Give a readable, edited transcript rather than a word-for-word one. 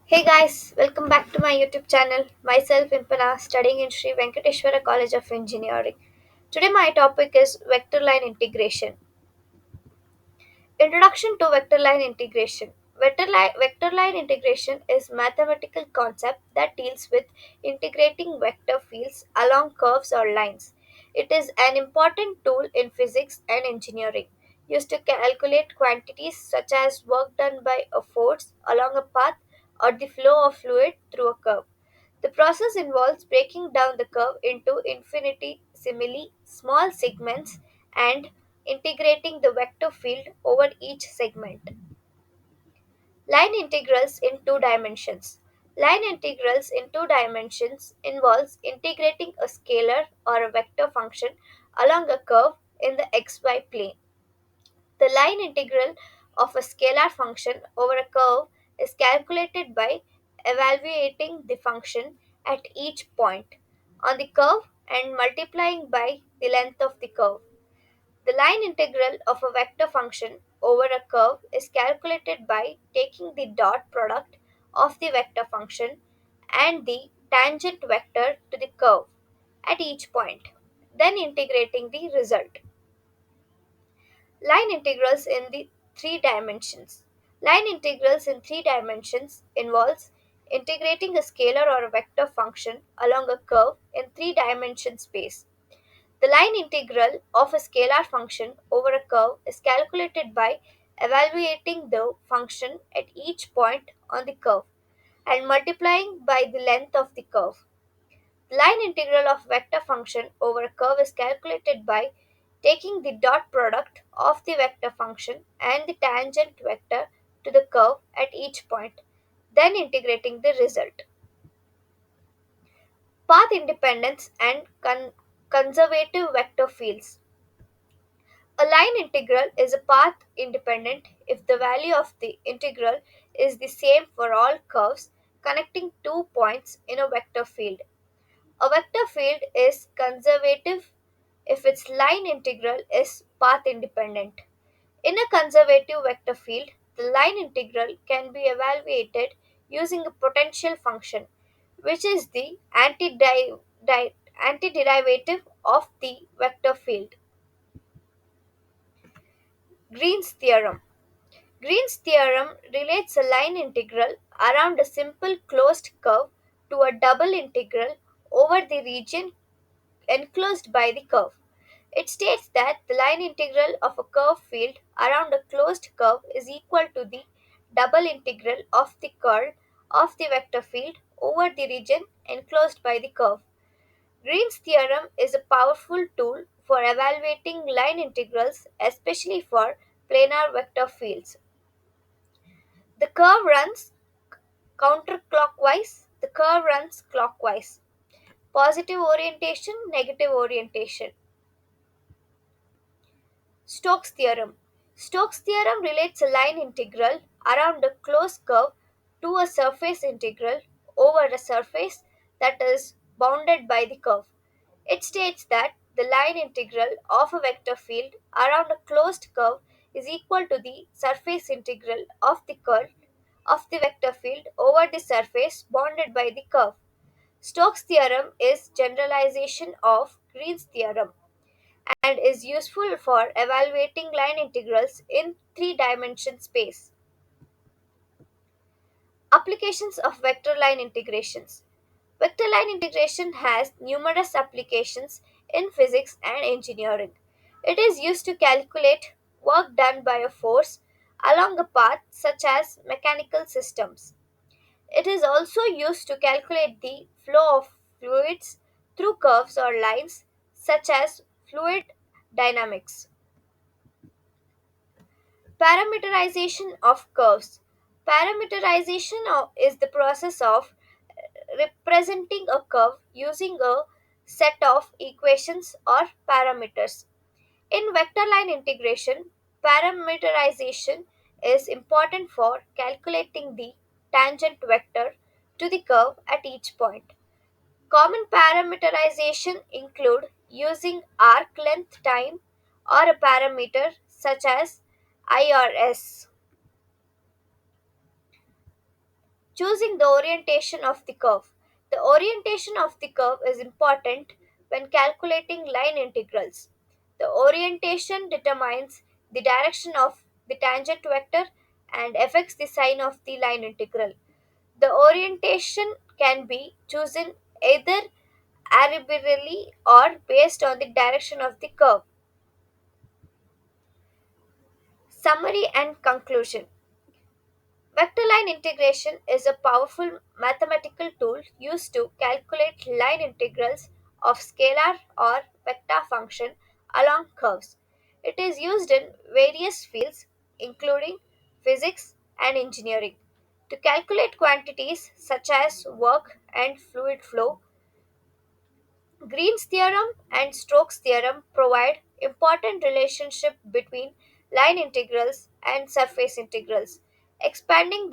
Hey guys, welcome back to my YouTube channel. Myself Impana, studying in Sri Venkateshwara College of Engineering. Today my topic is vector line integration. Introduction to vector line integration. Vector line integration is mathematical concept that deals with integrating vector fields along curves or lines. It is an important tool in physics and engineering, used to calculate quantities such as work done by a force along a path or the flow of fluid through a curve. The process involves breaking down the curve into infinitesimally small segments and integrating the vector field over each segment. Line integrals in two dimensions. Line integrals in two dimensions involves integrating a scalar or a vector function along a curve in the xy plane. The line integral of a scalar function over a curve is calculated by evaluating the function at each point on the curve and multiplying by the length of the curve. The line integral of a vector function over a curve is calculated by taking the dot product of the vector function and the tangent vector to the curve at each point, then integrating the result. Line integrals in the three dimensions. Line integrals in three dimensions involves integrating a scalar or a vector function along a curve in three-dimension space. The line integral of a scalar function over a curve is calculated by evaluating the function at each point on the curve and multiplying by the length of the curve. The line integral of vector function over a curve is calculated by taking the dot product of the vector function and the tangent vector to the curve at each point, then integrating the result. Path independence and conservative vector fields. A line integral is a path independent if the value of the integral is the same for all curves connecting two points in a vector field. A vector field is conservative if its line integral is path independent. In a conservative vector field, the line integral can be evaluated using a potential function, which is the antiderivative of the vector field. Green's theorem. Green's theorem relates a line integral around a simple closed curve to a double integral over the region enclosed by the curve. It states that the line integral of a curve field around a closed curve is equal to the double integral of the curl of the vector field over the region enclosed by the curve. Green's theorem is a powerful tool for evaluating line integrals, especially for planar vector fields. The curve runs counterclockwise, the curve runs clockwise. Positive orientation, negative orientation. Stokes theorem. Stokes theorem relates a line integral around a closed curve to a surface integral over a surface that is bounded by the curve. It states that the line integral of a vector field around a closed curve is equal to the surface integral of the curl of the vector field over the surface bounded by the curve. Stokes' theorem is generalization of Green's theorem and is useful for evaluating line integrals in three-dimension space. Applications of vector line integrations. Vector line integration has numerous applications in physics and engineering. It is used to calculate work done by a force along a path such as mechanical systems. It is also used to calculate the flow of fluids through curves or lines such as fluid dynamics. Parameterization of curves. Is the process of representing a curve using a set of equations or parameters. In vector line integration, parameterization is important for calculating the tangent vector to the curve at each point. Common parameterization include using arc length time or a parameter such as IRS. Choosing the orientation of the curve. The orientation of the curve is important when calculating line integrals. The orientation determines the direction of the tangent vector and affects the sign of the line integral. The orientation can be chosen either arbitrarily or based on the direction of the curve. Summary and conclusion. Vector line integration is a powerful mathematical tool used to calculate line integrals of scalar or vector function along curves. It is used in various fields including physics and engineering to calculate quantities such as work and fluid flow. Green's theorem and Stokes' theorem provide important relationship between line integrals and surface integrals, expanding the